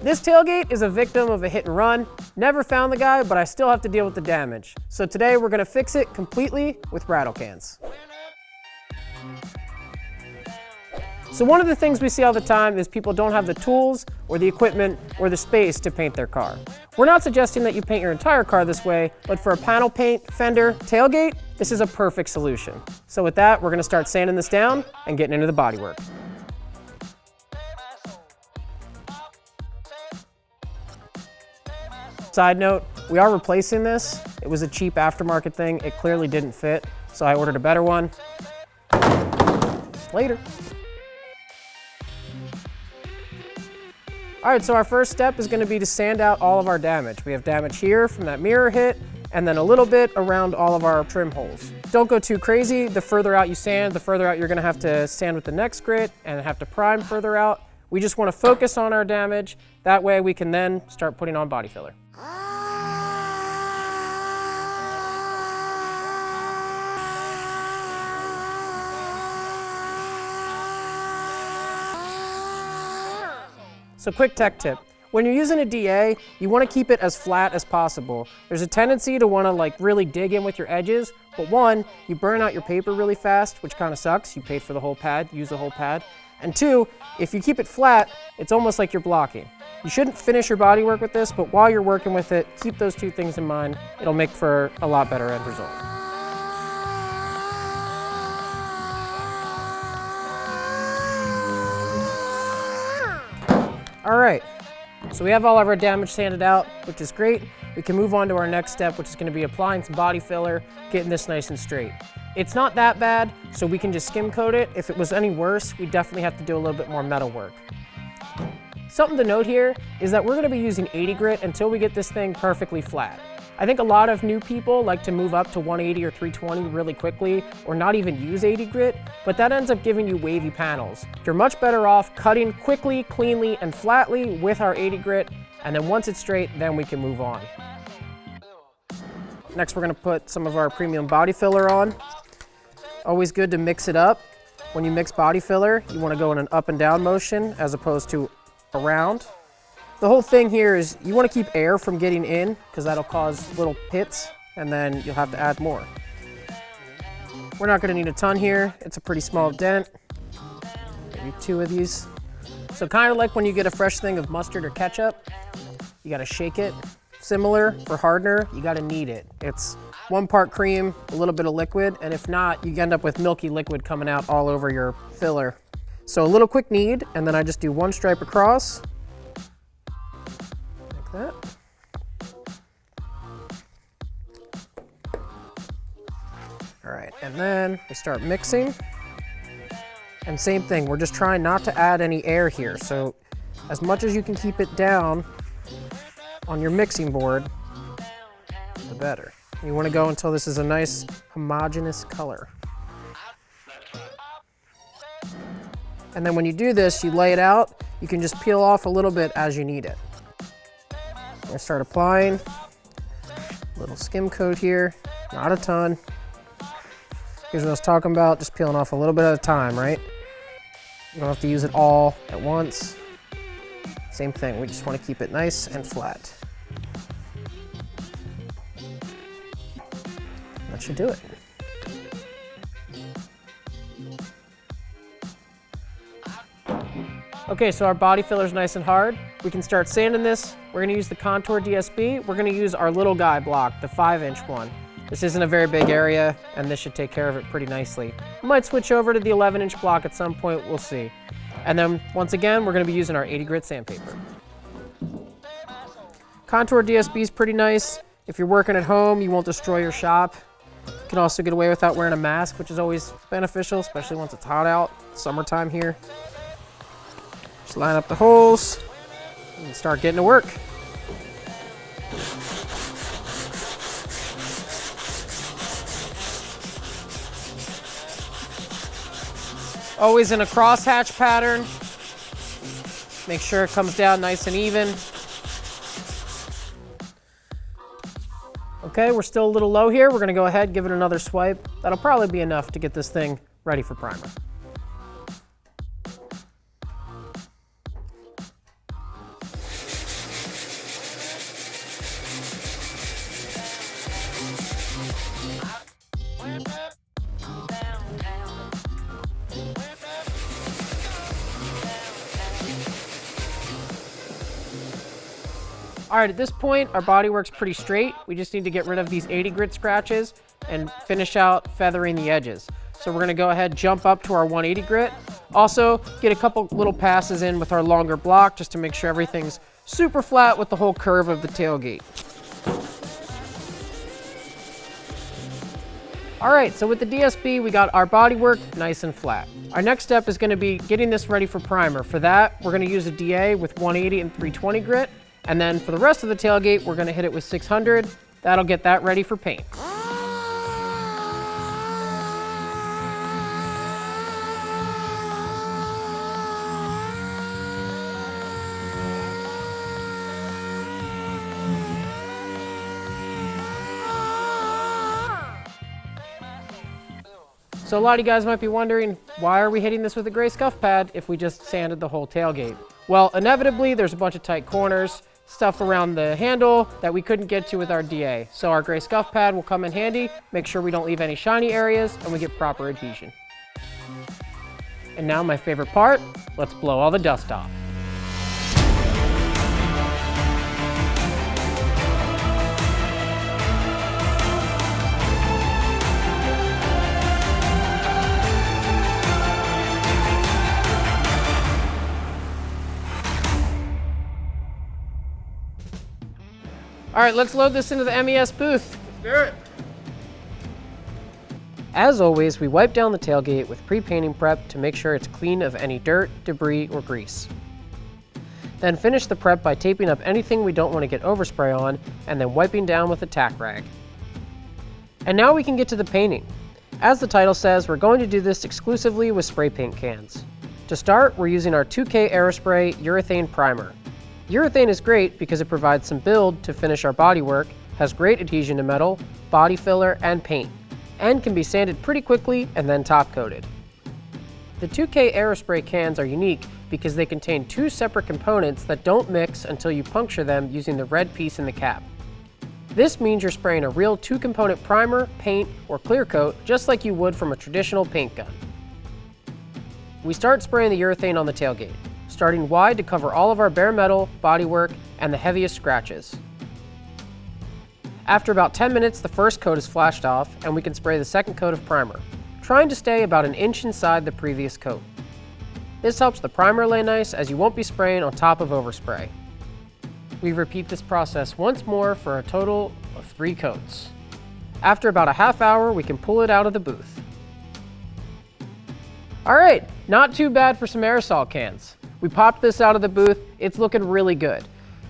This tailgate is a victim of a hit and run. Never found the guy, but I still have to deal with the damage. So today we're gonna fix it completely with rattle cans. So one of the things we see all the time is people don't have the tools or the equipment or the space to paint their car. We're not suggesting that you paint your entire car this way, but for a panel paint, fender, tailgate, this is a perfect solution. So with that, we're gonna start sanding this down and getting into the bodywork. Side note, we are replacing this. It was a cheap aftermarket thing. It clearly didn't fit, so I ordered a better one. Later. All right, so our first step is gonna be to sand out all of our damage. We have damage here from that mirror hit, and then a little bit around all of our trim holes. Don't go too crazy. The further out you sand, the further out you're gonna have to sand with the next grit and have to prime further out. We just wanna focus on our damage. That way we can then start putting on body filler. So quick tech tip. When you're using a DA, you want to keep it as flat as possible. There's a tendency to want to really dig in with your edges, but one, you burn out your paper really fast, which kind of sucks. You paid for the whole pad, use the whole pad. And two, if you keep it flat, it's almost like you're blocking. You shouldn't finish your body work with this, but while you're working with it, keep those two things in mind. It'll make for a lot better end result. All right, so we have all of our damage sanded out, which is great. We can move on to our next step, which is gonna be applying some body filler, getting this nice and straight. It's not that bad, so we can just skim coat it. If it was any worse, we definitely have to do a little bit more metal work. Something to note here is that we're gonna be using 80 grit until we get this thing perfectly flat. I think a lot of new people like to move up to 180 or 320 really quickly, or not even use 80 grit, but that ends up giving you wavy panels. You're much better off cutting quickly, cleanly, and flatly with our 80 grit, and then once it's straight, then we can move on. Next, we're gonna put some of our premium body filler on. Always good to mix it up. When you mix body filler, you wanna go in an up and down motion as opposed to around. The whole thing here is you want to keep air from getting in because that'll cause little pits and then you'll have to add more. We're not going to need a ton here. It's a pretty small dent, maybe 2 of these. So kind of like when you get a fresh thing of mustard or ketchup, you got to shake it. Similar for hardener, you got to knead it. It's 1 part cream, a little bit of liquid, and if not, you end up with milky liquid coming out all over your filler. So a little quick knead, and then I just do 1 stripe across. That. All right, and then we start mixing. And same thing, we're just trying not to add any air here. So as much as you can keep it down on your mixing board, the better. You want to go until this is a nice homogeneous color. And then when you do this, you lay it out. You can just peel off a little bit as you need it. I'm gonna start applying a little skim coat here, not a ton. Here's what I was talking about, just peeling off a little bit at a time, right? You don't have to use it all at once. Same thing, we just want to keep it nice and flat. That should do it. Okay, so our body filler's nice and hard. We can start sanding this. We're gonna use the Contour DSB. We're gonna use our little guy block, the 5-inch one. This isn't a very big area, and this should take care of it pretty nicely. We might switch over to the 11-inch block at some point, we'll see. And then, once again, we're gonna be using our 80 grit sandpaper. Contour DSB is pretty nice. If you're working at home, you won't destroy your shop. You can also get away without wearing a mask, which is always beneficial, especially once it's hot out, summertime here. Just line up the holes and start getting to work. Always in a crosshatch pattern. Make sure it comes down nice and even. Okay, we're still a little low here. We're gonna go ahead, give it another swipe. That'll probably be enough to get this thing ready for primer. All right, at this point, our bodywork's pretty straight. We just need to get rid of these 80 grit scratches and finish out feathering the edges. So we're gonna go ahead, jump up to our 180 grit. Also, get a couple little passes in with our longer block just to make sure everything's super flat with the whole curve of the tailgate. All right, so with the DSB, we got our bodywork nice and flat. Our next step is gonna be getting this ready for primer. For that, we're gonna use a DA with 180 and 320 grit. And then for the rest of the tailgate, we're gonna hit it with 600. That'll get that ready for paint. So a lot of you guys might be wondering, why are we hitting this with a gray scuff pad if we just sanded the whole tailgate? Well, inevitably, there's a bunch of tight corners, stuff around the handle that we couldn't get to with our DA. So our gray scuff pad will come in handy, make sure we don't leave any shiny areas, and we get proper adhesion. And now my favorite part, let's blow all the dust off. All right, let's load this into the MES booth. Let's do it. As always, we wipe down the tailgate with pre-painting prep to make sure it's clean of any dirt, debris, or grease. Then finish the prep by taping up anything we don't want to get overspray on, and then wiping down with a tack rag. And now we can get to the painting. As the title says, we're going to do this exclusively with spray paint cans. To start, we're using our 2K Aerospray Urethane Primer. Urethane is great because it provides some build to finish our bodywork, has great adhesion to metal, body filler, and paint, and can be sanded pretty quickly and then top coated. The 2K Aerospray cans are unique because they contain two separate components that don't mix until you puncture them using the red piece in the cap. This means you're spraying a real two-component primer, paint, or clear coat just like you would from a traditional paint gun. We start spraying the urethane on the tailgate, starting wide to cover all of our bare metal, bodywork, and the heaviest scratches. After about 10 minutes, the first coat is flashed off, and we can spray the second coat of primer, trying to stay about an inch inside the previous coat. This helps the primer lay nice as you won't be spraying on top of overspray. We repeat this process once more for a total of 3 coats. After about a half hour, we can pull it out of the booth. All right, not too bad for some aerosol cans. We popped this out of the booth, it's looking really good.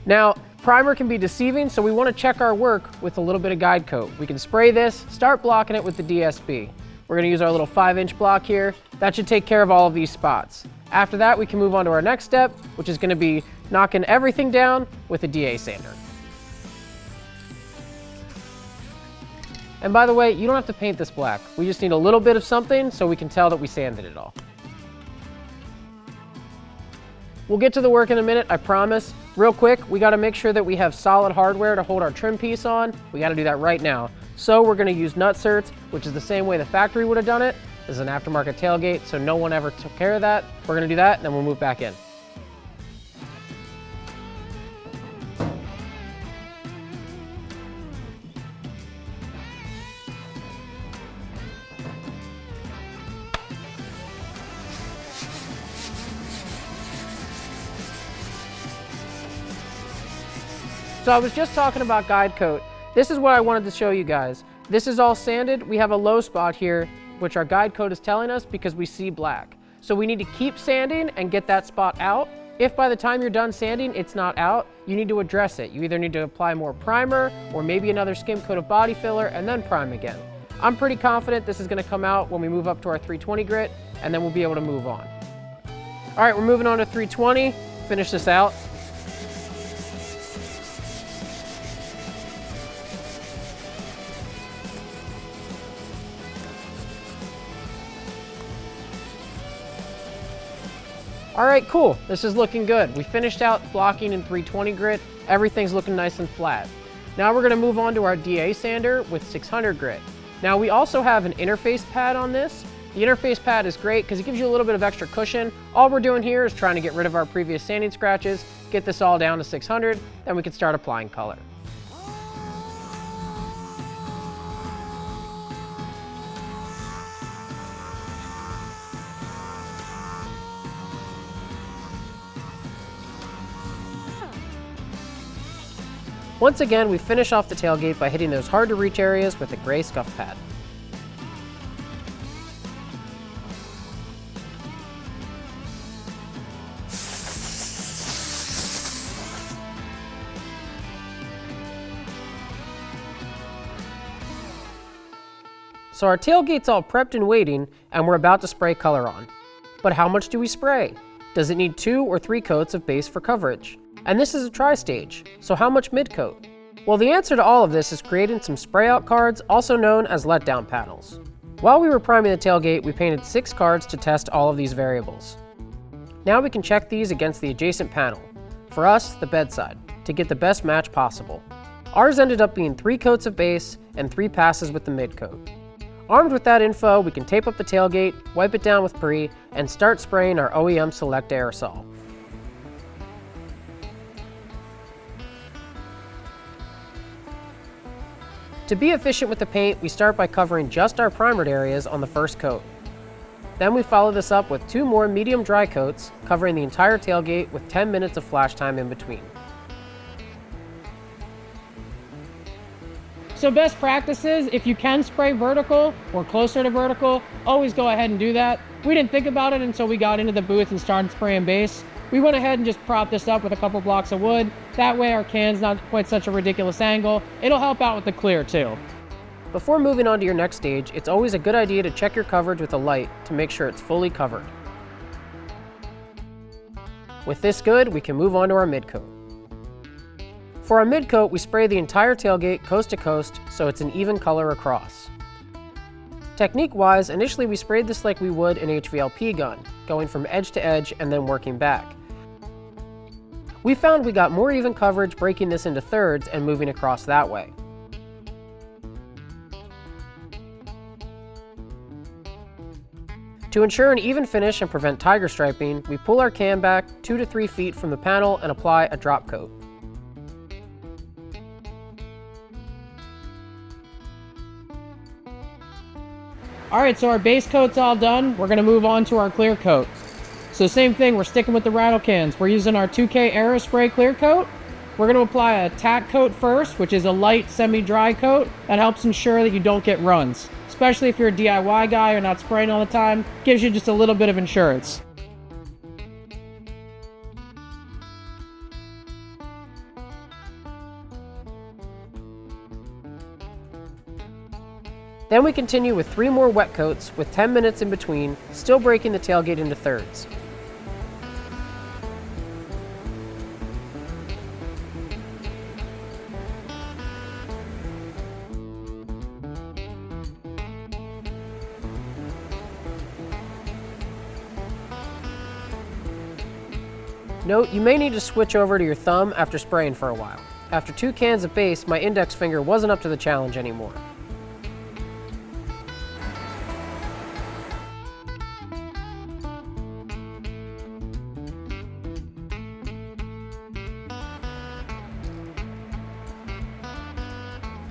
Now, primer can be deceiving, so we want to check our work with a little bit of guide coat. We can spray this, start blocking it with the DSB. We're going to use our little 5-inch block here. That should take care of all of these spots. After that, we can move on to our next step, which is going to be knocking everything down with a DA sander. And by the way, you don't have to paint this black. We just need a little bit of something so we can tell that we sanded it all. We'll get to the work in a minute, I promise. Real quick, we gotta make sure that we have solid hardware to hold our trim piece on. We gotta do that right now. So we're gonna use nutserts, which is the same way the factory would have done it. This is an aftermarket tailgate, so no one ever took care of that. We're gonna do that, and then we'll move back in. So I was just talking about guide coat. This is what I wanted to show you guys. This is all sanded. We have a low spot here, which our guide coat is telling us because we see black. So we need to keep sanding and get that spot out. If by the time you're done sanding, it's not out, you need to address it. You either need to apply more primer or maybe another skim coat of body filler and then prime again. I'm pretty confident this is gonna come out when we move up to our 320 grit, and then we'll be able to move on. All right, we're moving on to 320. Finish this out. All right, cool. This is looking good. We finished out blocking in 320 grit. Everything's looking nice and flat. Now we're gonna move on to our DA sander with 600 grit. Now we also have an interface pad on this. The interface pad is great because it gives you a little bit of extra cushion. All we're doing here is trying to get rid of our previous sanding scratches get this all down to 600, then we can start applying color. Once again, we finish off the tailgate by hitting those hard to reach areas with a gray scuff pad. So our tailgate's all prepped and waiting, and we're about to spray color on. But how much do we spray? Does it need 2 or 3 coats of base for coverage? And this is a tri-stage, so how much mid-coat? Well, the answer to all of this is creating some spray-out cards, also known as letdown panels. While we were priming the tailgate, we painted 6 cards to test all of these variables. Now we can check these against the adjacent panel, for us, the bedside, to get the best match possible. Ours ended up being 3 coats of base and 3 passes with the mid-coat. Armed with that info, we can tape up the tailgate, wipe it down with Pre, and start spraying our OEM Select aerosol. To be efficient with the paint, we start by covering just our primered areas on the first coat. Then we follow this up with 2 more medium dry coats, covering the entire tailgate with 10 minutes of flash time in between. So best practices, if you can spray vertical or closer to vertical, always go ahead and do that. We didn't think about it until we got into the booth and started spraying base. We went ahead and just propped this up with a couple blocks of wood. That way our can's not quite such a ridiculous angle. It'll help out with the clear too. Before moving on to your next stage, it's always a good idea to check your coverage with a light to make sure it's fully covered. With this good, we can move on to our mid-coat. For our mid-coat, we spray the entire tailgate coast to coast so it's an even color across. Technique-wise, initially we sprayed this like we would an HVLP gun, going from edge to edge and then working back. We found we got more even coverage breaking this into thirds and moving across that way. To ensure an even finish and prevent tiger striping, we pull our can back 2 to 3 feet from the panel and apply a drop coat. Alright, so our base coat's all done. We're going to move on to our clear coat. So same thing, we're sticking with the rattle cans. We're using our 2K Aerospray clear coat. We're going to apply a tack coat first, which is a light semi-dry coat. That helps ensure that you don't get runs. Especially if you're a DIY guy or not spraying all the time, gives you just a little bit of insurance. Then we continue with 3 more wet coats with 10 minutes in between, still breaking the tailgate into thirds. Note, you may need to switch over to your thumb after spraying for a while. After 2 cans of base, my index finger wasn't up to the challenge anymore.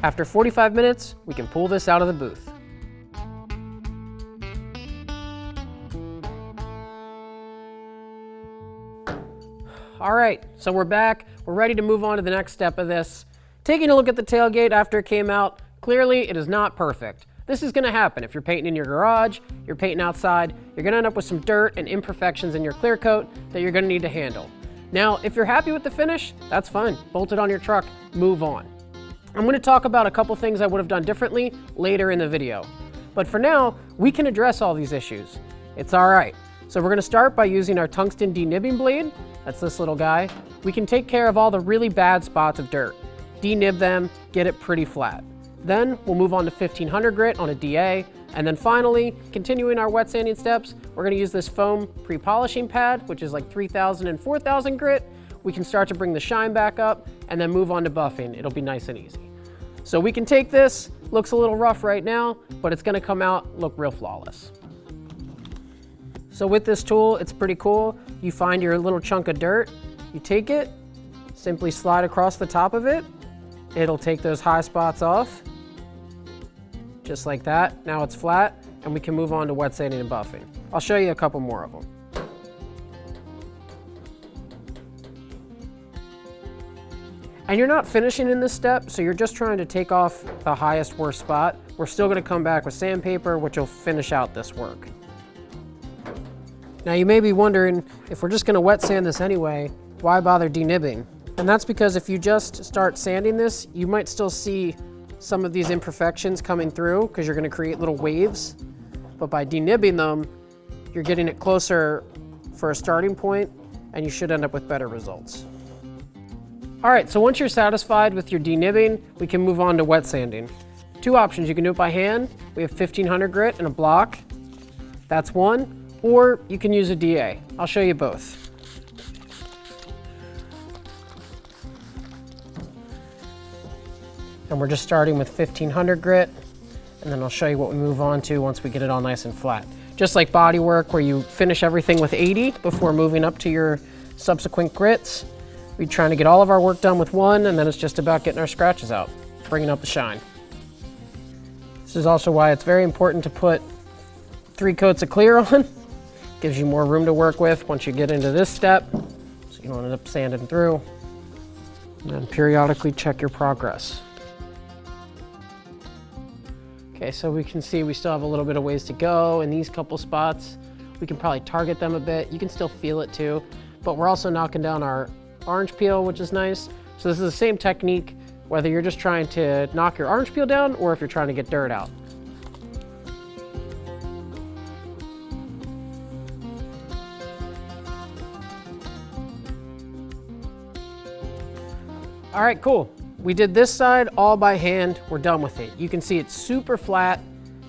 After 45 minutes, we can pull this out of the booth. All right, so we're back. We're ready to move on to the next step of this. Taking a look at the tailgate after it came out, clearly it is not perfect. This is gonna happen if you're painting in your garage, you're painting outside, you're gonna end up with some dirt and imperfections in your clear coat that you're gonna need to handle. Now, if you're happy with the finish, that's fine. Bolt it on your truck, move on. I'm gonna talk about a couple things I would have done differently later in the video. But for now, we can address all these issues. It's all right. So we're gonna start by using our tungsten denibbing blade. That's this little guy. We can take care of all the really bad spots of dirt. Denib them, get it pretty flat. Then we'll move on to 1500 grit on a DA. And then finally, continuing our wet sanding steps, we're gonna use this foam pre-polishing pad, which is like 3000 and 4000 grit. We can start to bring the shine back up and then move on to buffing. It'll be nice and easy. So we can take this, looks a little rough right now, but it's gonna come out, look real flawless. So with this tool, it's pretty cool. You find your little chunk of dirt, You take it, simply slide across the top of it. It'll take those high spots off, just like that. Now it's flat, and we can move on to wet sanding and buffing. I'll show you a couple more of them. And you're not finishing in this step, so you're just trying to take off the highest worst spot. We're still gonna come back with sandpaper, which will finish out this work. Now you may be wondering, if we're just gonna wet sand this anyway, why bother denibbing? And that's because if you just start sanding this, you might still see some of these imperfections coming through because you're gonna create little waves. But by denibbing them, you're getting it closer for a starting point, and you should end up with better results. All right, so once you're satisfied with your denibbing, we can move on to wet sanding. Two options, you can do it by hand. We have 1500 grit and a block. That's one, or you can use a DA. I'll show you both. And we're just starting with 1500 grit, and then I'll show you what we move on to once we get it all nice and flat. Just like body work, where you finish everything with 80 before moving up to your subsequent grits. We're trying to get all of our work done with one, and then it's just about getting our scratches out, bringing up the shine. This is also why it's very important to put 3 coats of clear on. Gives you more room to work with once you get into this step, so you don't end up sanding through. And then periodically check your progress. Okay, so we can see we still have a little bit of ways to go in these couple spots. We can probably target them a bit. You can still feel it too, but we're also knocking down our orange peel, which is nice. So this is the same technique, whether you're just trying to knock your orange peel down or if you're trying to get dirt out. All right, cool. We did this side all by hand. We're done with it. You can see it's super flat.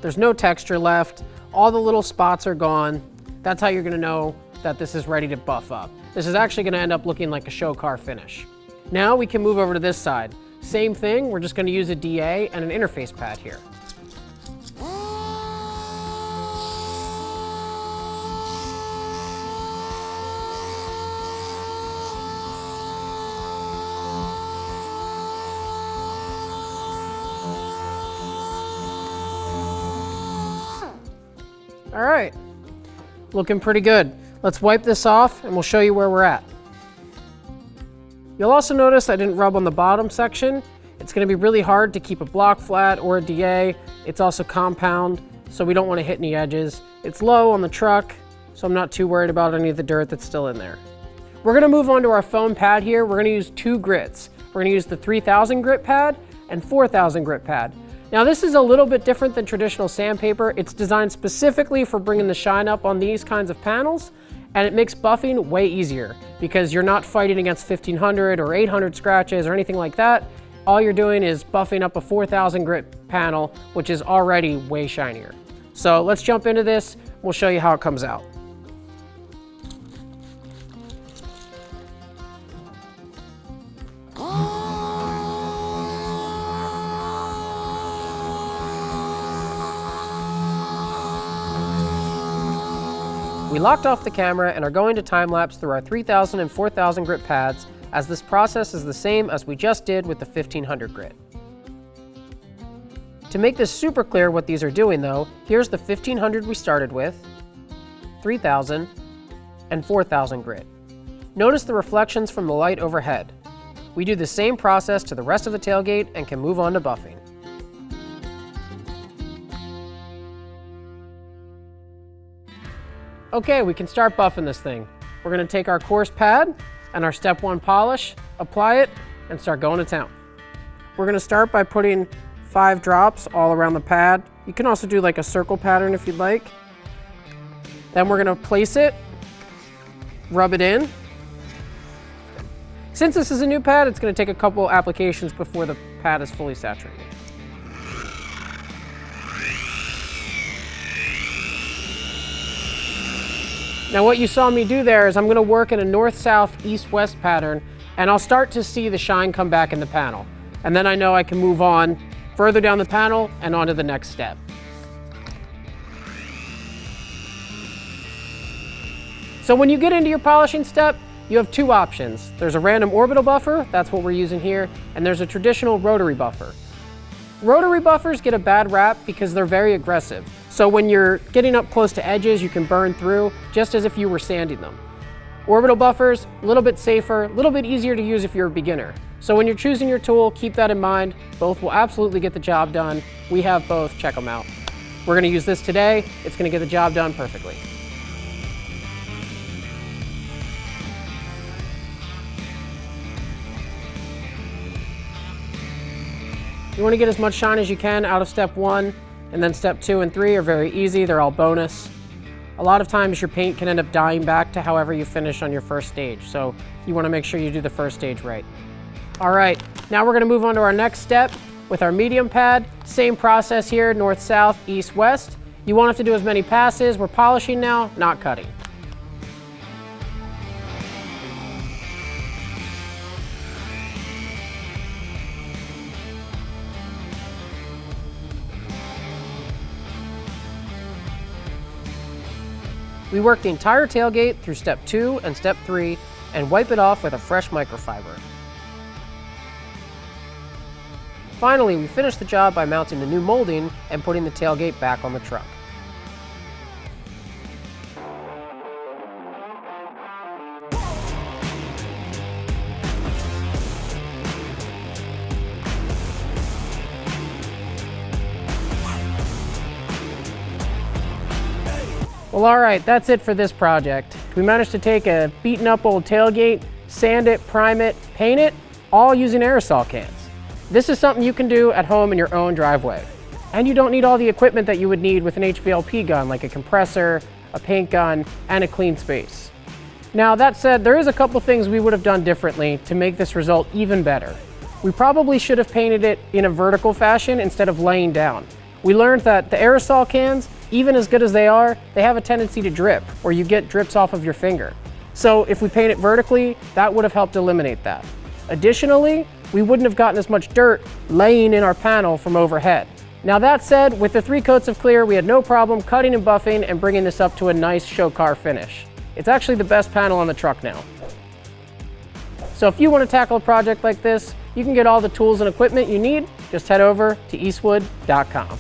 There's no texture left. All the little spots are gone. That's how you're gonna know that this is ready to buff up. This is actually gonna end up looking like a show car finish. Now we can move over to this side. Same thing, we're just gonna use a DA and an interface pad here. All right, looking pretty good. Let's wipe this off and we'll show you where we're at. You'll also notice I didn't rub on the bottom section. It's gonna be really hard to keep a block flat or a DA. It's also compound, so we don't wanna hit any edges. It's low on the truck, so I'm not too worried about any of the dirt that's still in there. We're gonna move on to our foam pad here. We're gonna use 2 grits. We're gonna use the 3000 grit pad and 4000 grit pad. Now this is a little bit different than traditional sandpaper. It's designed specifically for bringing the shine up on these kinds of panels, and it makes buffing way easier because you're not fighting against 1500 or 800 scratches or anything like that. All you're doing is buffing up a 4000 grit panel, which is already way shinier. So let's jump into this. We'll show you how it comes out. We locked off the camera and are going to time lapse through our 3000 and 4000 grit pads, as this process is the same as we just did with the 1500 grit. To make this super clear what these are doing though, here's the 1500 we started with, 3000, and 4000 grit. Notice the reflections from the light overhead. We do the same process to the rest of the tailgate and can move on to buffing. Okay, we can start buffing this thing. We're gonna take our coarse pad and our step 1 polish, apply it, and start going to town. We're gonna start by putting 5 drops all around the pad. You can also do like a circle pattern if you'd like. Then we're gonna place it, rub it in. Since this is a new pad, it's gonna take a couple applications before the pad is fully saturated. Now what you saw me do there is I'm gonna work in a north-south, east-west pattern, and I'll start to see the shine come back in the panel. And then I know I can move on further down the panel and on to the next step. So when you get into your polishing step, you have two options. There's a random orbital buffer, that's what we're using here, and there's a traditional rotary buffer. Rotary buffers get a bad rap because they're very aggressive. So when you're getting up close to edges, you can burn through just as if you were sanding them. Orbital buffers, a little bit safer, a little bit easier to use if you're a beginner. So when you're choosing your tool, keep that in mind. Both will absolutely get the job done. We have both, check them out. We're gonna use this today. It's gonna get the job done perfectly. You wanna get as much shine as you can out of step 1, and then step 2 and 3 are very easy, they're all bonus. A lot of times your paint can end up dying back to however you finish on your first stage, so you wanna make sure you do the first stage right. All right, now we're gonna move on to our next step with our medium pad. Same process here, north, south, east, west. You won't have to do as many passes. We're polishing now, not cutting. We work the entire tailgate through step 2 and step 3 and wipe it off with a fresh microfiber. Finally, we finish the job by mounting the new molding and putting the tailgate back on the truck. Well, all right, that's it for this project. We managed to take a beaten up old tailgate, sand it, prime it, paint it, all using aerosol cans. This is something you can do at home in your own driveway. And you don't need all the equipment that you would need with an HVLP gun, like a compressor, a paint gun, and a clean space. Now, that said, there is a couple things we would have done differently to make this result even better. We probably should have painted it in a vertical fashion instead of laying down. We learned that the aerosol cans, even as good as they are, they have a tendency to drip, or you get drips off of your finger. So if we paint it vertically, that would have helped eliminate that. Additionally, we wouldn't have gotten as much dirt laying in our panel from overhead. Now that said, with the 3 coats of clear, we had no problem cutting and buffing and bringing this up to a nice show car finish. It's actually the best panel on the truck now. So if you want to tackle a project like this, you can get all the tools and equipment you need. Just head over to eastwood.com.